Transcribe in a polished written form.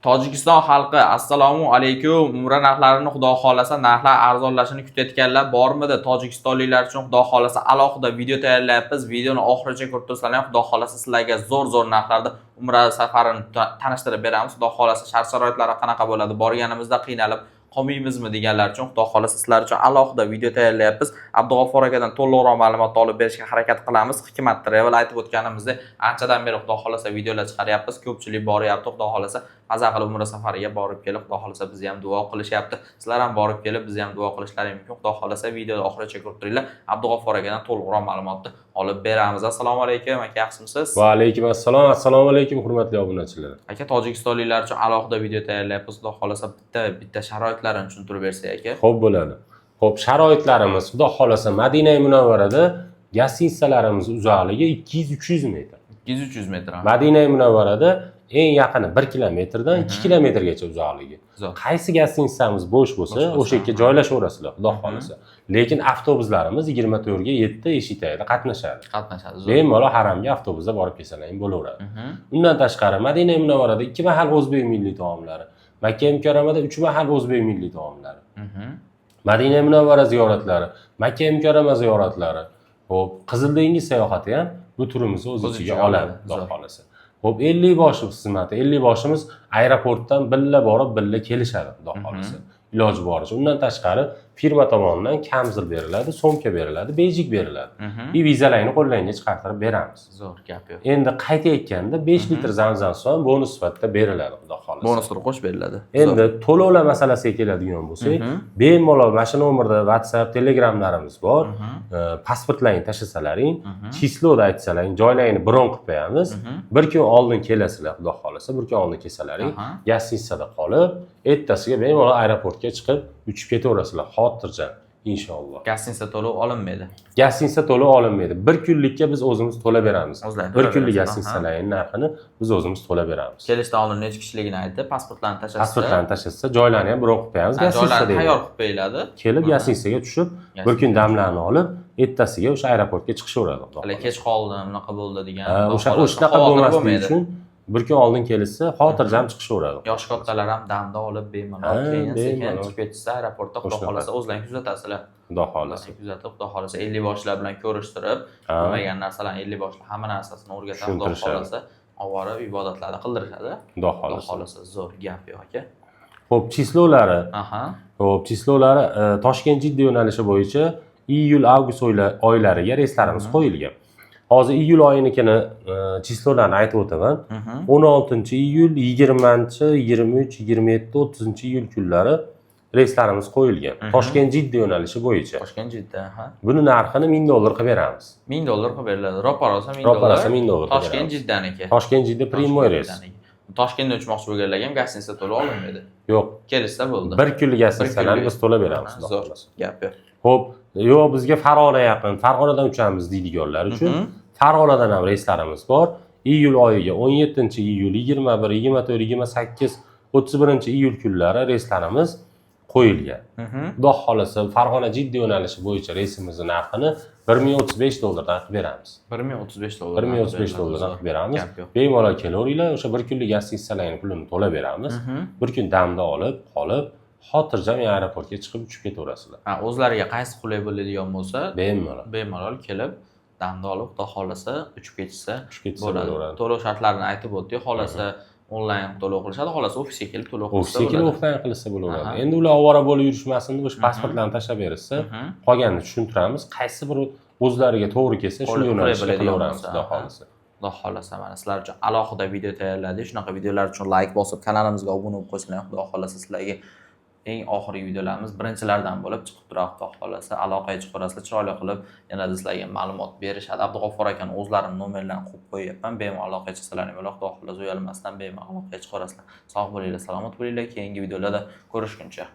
Tojikiston xalqi, assalomu alaykum. Umra narxlarini xudo xolasa narxlar arzonlashini kutayotganlar bormidi? Tojikistonliklar uchun xudo xolasa alohida video tayyorlayapmiz. Videoni oxirigacha ko'rib tursangiz ham xudo xolasa sizlarga zo'r narxlarda umra safarini tanishtirib beramiz. Xudo xolasa shart-sharoitlari qanaqa bo'ladi? Borganimizda qiynalib qolmaymizmi deganlar uchun xudo xolasa sizlar uchun alohida video tayyorlayapmiz. Abdug'offor akadan to'liqroq ma'lumot olib berishga harakat qilamiz. Hikmat Travel aytib o'tganimizdek, anchadan beri xudo xolasa videolar chiqaryapmiz. Ko'pchilik boryapti, xudo xolasa maza qilib umra safariga borib kelib, xudo xolasa bizni ham duo qilishyapti. Sizlar ham borib kelib, bizni ham duo qilishlaringiz mumkin. Xudo xolasa videoni oxirigacha ko'rib turinglar. Abdug'offor akadan to'liqroq ma'lumotni olib beramiz. Assalomu alaykum, aka, yaxshimisiz? Va alaykum assalom. Assalomu alaykum hurmatli obunachilar. Aka, tojikistonliklar uchun alohida video tayyorlayapmiz. Xudo xolasa bitta sharoitlarini tushuntirib bersak, aka. Xo'p bo'ladi. Xo'p, sharoitlarimiz xudo xolasa Madina Munavvarada gostinitsalarimiz uzoqligi 200-300 metr. 200-300 metr. Madina Munavvarada eng yaqini 1 kilometrdan 2 kilometrgacha uzoqligi. Qaysi gostinitsamiz bo'sh bo'lsa, o'sha yerga joylashaverasizlar, xudo xolasa. Lekin avtobuslarimiz 24 ga 7 eshik tagida qatnashadi. Bemalol haramga avtobusda borib kelsalaring bo'laveradi. Undan tashqari Madina Munavvarada 2 mahal o'zbek milliy taomlari, Makka Mukarramada 3 mahal o'zbek milliy taomlari. Madina Munavvara ziyoratlari, Makka Mukarrama ziyoratlari, xo'p, Qizil dengiz sayohati ham bu turimizni o'z ichiga oladi, xudo xolasa. Xo'p, 50 boshi xizmati, 50 boshimiz aeroportdan billa borib, billa kelishadi, xudo xolasa. Iloji boricha. Undan tashqari firma tomonidan kamzil beriladi, so'mka beriladi, bejik beriladi. Vizalarni qo'llayinga chiqartirib beramiz. Zo'r gap yo'q. Endi qaytayotganda 5 litr zamzam suvi bonus sifatida beriladi, xudo xolasa. Bonuslar qo'shib beriladi. Endi to'lovlar masalasiga keladigan bo'lsak, bemalol mana shu nomerda WhatsApp, Telegramlarimiz bor. Pasportlaringni tashlasalaring, chisloni aytsalaring, joylaringni bron qilib qo'yamiz. Bir kun oldin kelasizlar, xudo xolasa, bir kun oldin kelsalaring, gostinitsada qolib, ertasiga bemalol aeroportga chiqib, uchib ketaverasizlar, xotirjam, inshaalloh. Gostinitsa to'lov olinmaydi. Gostinitsa to'lov olinmaydi. Bir kunlikka biz o'zimiz to'lab beramiz. Bir kunlik gostinitsalarning narxini biz o'zimiz to'lab beramiz. Kelishdan oldin necha kishiligini aytib, pasportlarni tashlatsa, pasportlarni tashlatsa, joylarni ham bron qilib qo'yamiz. Gostinitsa tayyor qilib qo'yiladi. Kelib gostinitsaga tushib, bir kun damlarni olib, ertasiga o'sha aeroportga chiqishaveradi. Hali kech qoldi, bunaqa bo'ldi degan. O'shanaqa bo'lmasligi uchun bir kun oldin kelsa, xotirjam chiqishaveradi. Yosh kattalar ham damda olib bemalol keyin sekin chiqib ketsa, aeroportda xudo xolasa o'zlaringiz kuzatasizlar. Xudo xolasa. Kuzatib, xudo xolasa 50 boshlar bilan ko'rishtirib, bilmagan narsalarni 50 boshlar hamma narsasini o'rgatib, xudo xolasa oborib ibodatlarni qildirishadi. Xudo xolasa zo'r gap yo'q aka. Xo'p, chislolari. Xo'p, chislolari Toshkent Jidda yo'nalishi bo'yicha iyul-avgust oylariga reyslarimiz qo'yilgan. Hozir iyul oyinikini chislolarini aytib o'taman. 16-iyul, 20-23, 27, 30-iyul kunlari reyslarimiz qo'yilgan. Toshkent Jidda yo'nalishi bo'yicha. Toshkent Jidda, Buni narxini $1000 qilib beramiz. $1000 qilib beriladi. Ro'parosa $1000. Ro'parosa $1000. Toshkent Jiddaniki. Toshkent Jidda primoy reys. Toshkentda uchmoqchi bo'lganlar ham gostinitsa to'lov olinmaydi. Yo'q. Kelishsa bo'ldi. Bir kunlik gostinitsalarni biz to'lab beramiz. Zo'r gap yo'q. Xo'p, yo'q, bizga Farg'ona yaqin, Farg'onadan uchamiz deydiganlar uchun Farg'onadan ham reyslarimiz bor. Iyul oyiga 17-iyul, 21, 24, 28, 31-iyul kunlari reyslarimiz qo'yilgan. Xudo xolasa Farg'ona Jidda yo'nalishi bo'yicha reysimizning narxini $1035 dan qilib beramiz. $1035. $1035 dan qilib beramiz. Bemalol kelaveringlar, o'sha bir kunlik gostinitsalarning pulini to'lab beramiz. Bir kun damda olib, qolib, xotirjam aeroportga chiqib uchib ketaverasizlar. O'zlariga qaysi qulay bo'ladigan bo'lsa, bemalol kelib, damda olib, xudo xolasa uchib ketsa bo'ladi. To'lov shartlarini aytib o'tdik. Xolasa onlayn to'lov qilishadi, xolasa ofisga kelib to'lov qilsa bo'ladi. Ofisga kelib offlayn qilsa bo'laveradi. Endi ular ovora bo'lib yurishmasin deb o'sha pasportlarni tashlab bersa, qolganini tushuntiramiz. Qaysi bir o'zlariga to'g'ri kelsa, shu yo'nalishda qilaveramiz, xudo xolasa. Xudo xolasa mana sizlar uchun alohida video tayyorladik. Shunaqa videolar uchun like bosib, kanalimizga obuna bo'lib qo'yinglar. Xudo xolasa sizlarga eng oxirgi videolarimiz birinchilardan bo'lib chiqib turadi, xudo xolasa. Aloqaga chiqarasizlar, chiroyli qilib yana sizlarga ma'lumot berishadi. Abdug'offor akaning o'zlarining nomerlarini qo'yib qo'yapman. Bemalol aloqaga chiqsalaring bo'ladi, xudo xolasa uyalmasdan bemalol aloqaga chiqarasizlar. Sog' bo'linglar, salomat bo'linglar. Keyingi videolarda ko'rishguncha.